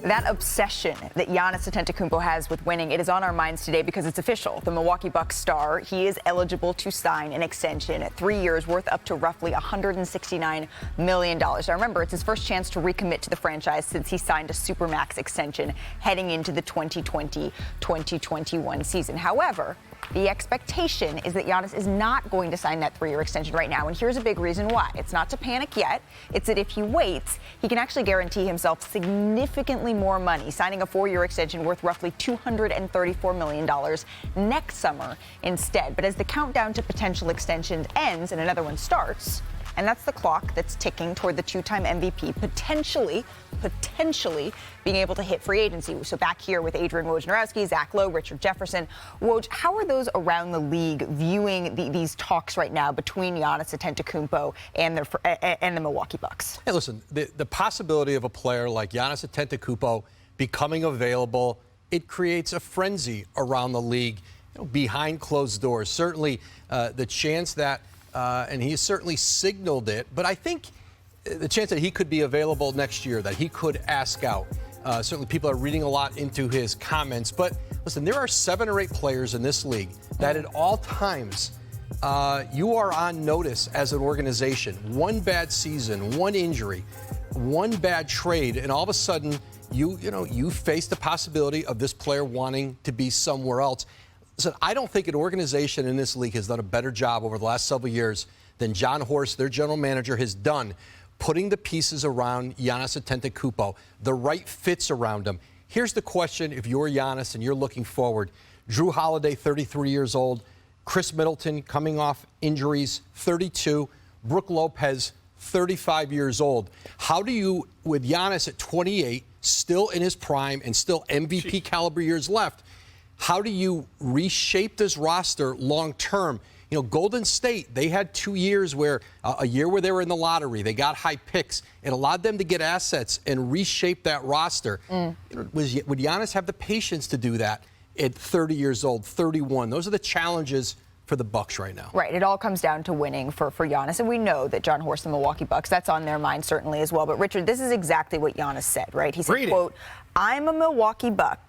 That obsession that Giannis Antetokounmpo has with winning, it is on our minds today because it's official. The Milwaukee Bucks star, he is eligible to sign an extension at 3 years worth up to roughly $169 million. Now remember, it's his first chance to recommit to the franchise since he signed a Supermax extension heading into the 2020-2021 season. However, the expectation is that Giannis is not going to sign that 3-year extension right now. And here's a big reason why. It's not to panic yet. It's that if he waits, he can actually guarantee himself significantly more money, signing a 4-year extension worth roughly $234 million next summer instead. But as the countdown to potential extensions ends and another one starts, and that's the clock that's ticking toward the two-time MVP potentially being able to hit free agency. So back here with Adrian Wojnarowski, Zach Lowe, Richard Jefferson. Woj, how are those around the league viewing these talks right now between Giannis Antetokounmpo and the Milwaukee Bucks? Hey, listen, the possibility of a player like Giannis Antetokounmpo becoming available, it creates a frenzy around the league, behind closed doors. Certainly the chance that and he certainly signaled it, but I think the chance that he could be available next year, that he could ask out. Certainly people are reading a lot into his comments, but listen, there are 7 or 8 players in this league that at all times you are on notice as an organization. One bad season, one injury, one bad trade, and all of a sudden you face the possibility of this player wanting to be somewhere else. Listen, I don't think an organization in this league has done a better job over the last several years than John Horst, their general manager, has done putting the pieces around Giannis Antetokounmpo, the right fits around him. Here's the question: if you're Giannis and you're looking forward, Drew Holiday, 33 years old, Chris Middleton coming off injuries, 32, Brook Lopez, 35 years old. How do you, with Giannis at 28, still in his prime and still MVP caliber years left, how do you reshape this roster long term? Golden State, they had 2 years where a year where they were in the lottery, they got high picks. It allowed them to get assets and reshape that roster. Would Giannis have the patience to do that at 30 years old, 31? Those are the challenges for the Bucks right now. Right. It all comes down to winning for Giannis. And we know that John Horst and the Milwaukee Bucks, that's on their mind certainly as well. But Richard, this is exactly what Giannis said, right? He said, quote, "I'm a Milwaukee Buck,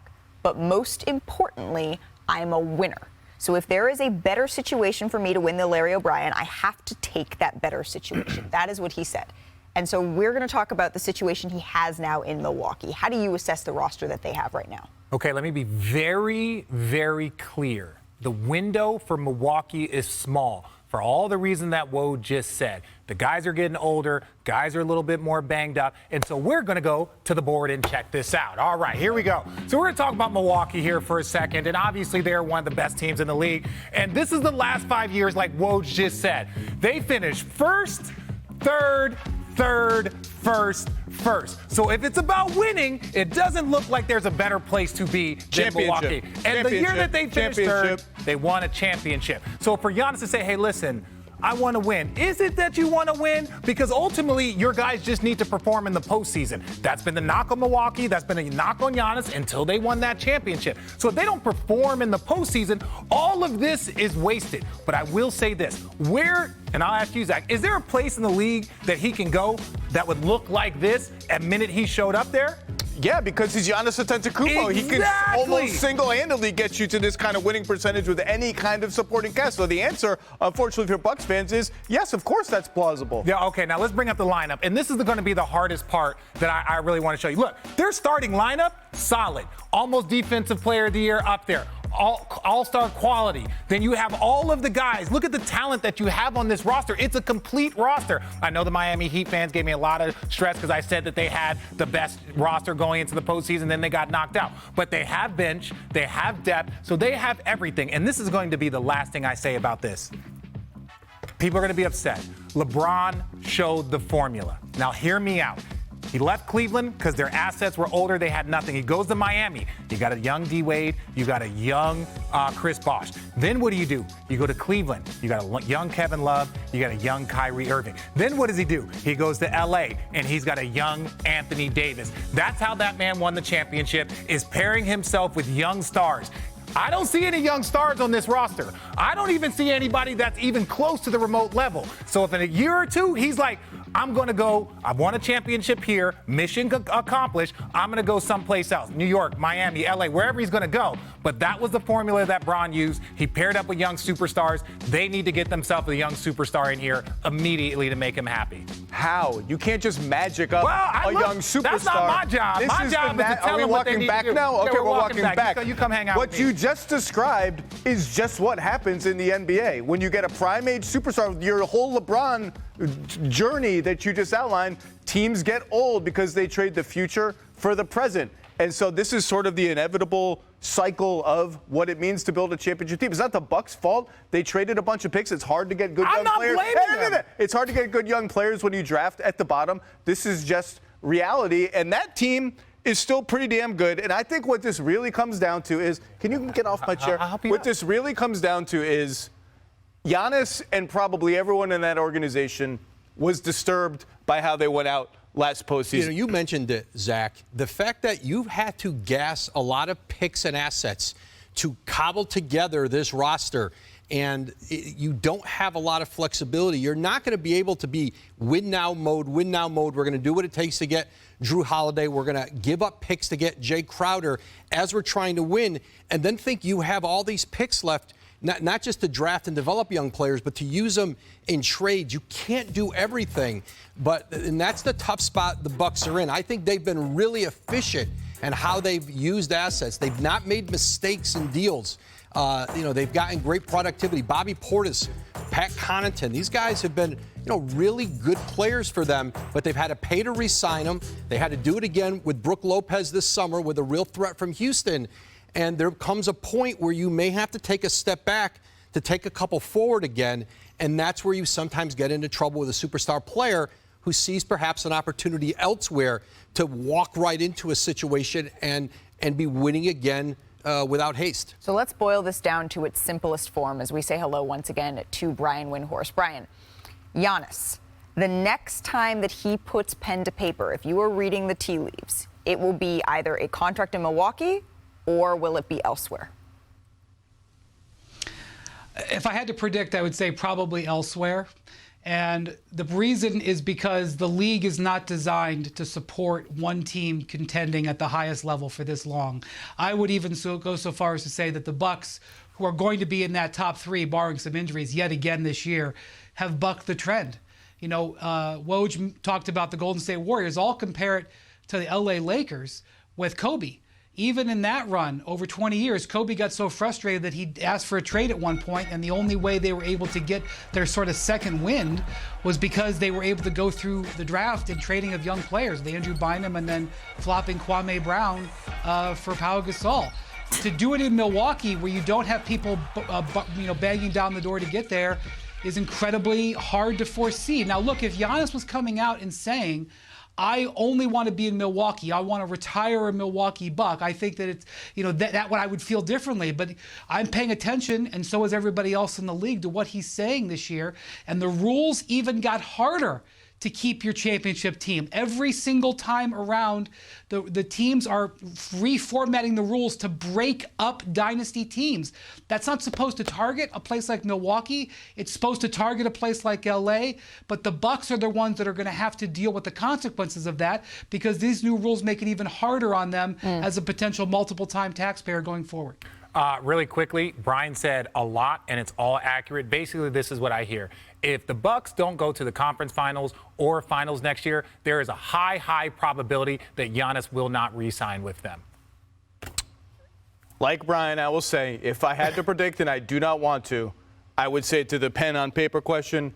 but most importantly, I'm a winner. So if there is a better situation for me to win the Larry O'Brien, I have to take that better situation." That is what he said. And so we're going to talk about the situation he has now in Milwaukee. How do you assess the roster that they have right now? Okay, let me be very, very clear. The window for Milwaukee is small for all the reason that Woj just said. The guys are getting older, guys are a little bit more banged up, and so we're going to go to the board and check this out. All right, here we go. So we're going to talk about Milwaukee here for a second, and obviously they're one of the best teams in the league, and this is the last 5 years, like Woj just said. They finished first, third, first. So if it's about winning, it doesn't look like there's a better place to be than Milwaukee. And the year that they finished third, they won a championship. So for Giannis to say, hey, listen, I want to win. Is it that you want to win? Because ultimately, your guys just need to perform in the postseason. That's been the knock on Milwaukee. That's been a knock on Giannis until they won that championship. So if they don't perform in the postseason, all of this is wasted. But I will say this. And I'll ask you, Zach, is there a place in the league that he can go that would look like this at minute he showed up there? Yeah, because he's Giannis Antetokounmpo. Exactly. He can almost single-handedly get you to this kind of winning percentage with any kind of supporting cast. So the answer, unfortunately for Bucks fans, is yes, of course that's plausible. Yeah, okay, now let's bring up the lineup. And this is going to be the hardest part that I really want to show you. Look, their starting lineup, solid. Almost defensive player of the year up there. All-star quality. Then you have all of the guys. Look at the talent that you have on this roster. It's a complete roster. I know the Miami Heat fans gave me a lot of stress because I said that they had the best roster going into the postseason, then they got knocked out. But they have bench, they have depth, so they have everything. And this is going to be the last thing I say about this. People are going to be upset. LeBron showed the formula. Now hear me out. He left Cleveland because their assets were older. They had nothing. He goes to Miami. You got a young D-Wade. You got a young Chris Bosh. Then what do? You go to Cleveland. You got a young Kevin Love. You got a young Kyrie Irving. Then what does he do? He goes to L.A., and he's got a young Anthony Davis. That's how that man won the championship, is pairing himself with young stars. I don't see any young stars on this roster. I don't even see anybody that's even close to the remote level. So if in a year or two, he's like, I'm going to go, I won a championship here, mission accomplished, I'm going to go someplace else, New York, Miami, LA, wherever he's going to go. But that was the formula that Bron used. He paired up with young superstars. They need to get themselves a young superstar in here immediately to make him happy. How? You can't just magic up young superstar. That's not my job. My job is to tell them what they need to do. Are we walking back now? Okay, we're walking back. You come hang out with me. What you just described is just what happens in the NBA. When you get a prime-age superstar, your whole LeBron journey that you just outlined, teams get old because they trade the future for the present. And so this is sort of the inevitable cycle of what it means to build a championship team. It's not the Bucks' fault. They traded a bunch of picks. It's hard to get good young players. I'm not blaming them. It's hard to get good young players when you draft at the bottom. This is just reality. And that team is still pretty damn good. And I think what this really comes down to is, can you get off my chair? What this really comes down to is Giannis and probably everyone in that organization was disturbed by how they went out last postseason. You mentioned it, Zach. The fact that you've had to gas a lot of picks and assets to cobble together this roster, and you don't have a lot of flexibility. You're not going to be able to be win now mode. We're going to do what it takes to get Drew Holiday. We're going to give up picks to get Jay Crowder as we're trying to win, and then think you have all these picks left. Not just to draft and develop young players, but to use them in trades. You can't do everything, and that's the tough spot the Bucks are in. I think they've been really efficient in how they've used assets. They've not made mistakes in deals. They've gotten great productivity. Bobby Portis, Pat Connaughton, these guys have been, really good players for them, but they've had to pay to re-sign them. They had to do it again with Brook Lopez this summer with a real threat from Houston. And there comes a point where you may have to take a step back to take a couple forward again, and that's where you sometimes get into trouble with a superstar player who sees perhaps an opportunity elsewhere to walk right into a situation and be winning again without haste. So let's boil this down to its simplest form as we say hello once again to Brian Windhorst. Brian, Giannis, the next time that he puts pen to paper, if you are reading the tea leaves, it will be either a contract in Milwaukee or will it be elsewhere? If I had to predict, I would say probably elsewhere. And the reason is because the league is not designed to support one team contending at the highest level for this long. I would even go so far as to say that the Bucks, who are going to be in that top three, barring some injuries yet again this year, have bucked the trend. Woj talked about the Golden State Warriors. I'll compare it to the LA Lakers with Kobe. Even in that run, over 20 years, Kobe got so frustrated that he asked for a trade at one point, and the only way they were able to get their sort of second wind was because they were able to go through the draft and trading of young players, the Andrew Bynum and then flopping Kwame Brown for Pau Gasol. To do it in Milwaukee, where you don't have people banging down the door to get there, is incredibly hard to foresee. Now, look, if Giannis was coming out and saying, I only want to be in Milwaukee, I want to retire a Milwaukee Buck, I think that it's, that what I would feel differently. But I'm paying attention, and so is everybody else in the league, to what he's saying this year. And the rules even got harder to keep your championship team. Every single time around, the teams are reformatting the rules to break up dynasty teams. That's not supposed to target a place like Milwaukee. It's supposed to target a place like LA. But the Bucks are the ones that are going to have to deal with the consequences of that, because these new rules make it even harder on them as a potential multiple-time taxpayer going forward. Really quickly, Brian said a lot, and it's all accurate. Basically, this is what I hear. If the Bucks don't go to the conference finals or finals next year, there is a high probability that Giannis will not re-sign with them. Like Brian, I will say, if I had to predict, and I do not want to, I would say to the pen on paper question,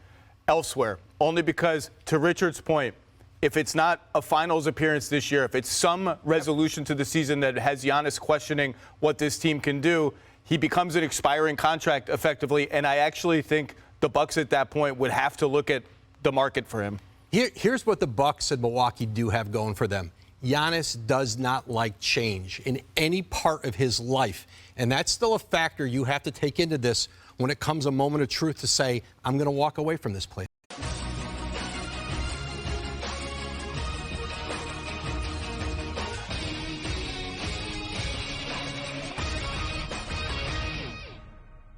elsewhere. Only because, to Richard's point, if it's not a finals appearance this year, if it's some resolution to the season that has Giannis questioning what this team can do, he becomes an expiring contract effectively. And I actually think the Bucks at that point would have to look at the market for him. Here's what the Bucks and Milwaukee do have going for them. Giannis does not like change in any part of his life. And that's still a factor you have to take into this when it comes a moment of truth to say, I'm going to walk away from this place.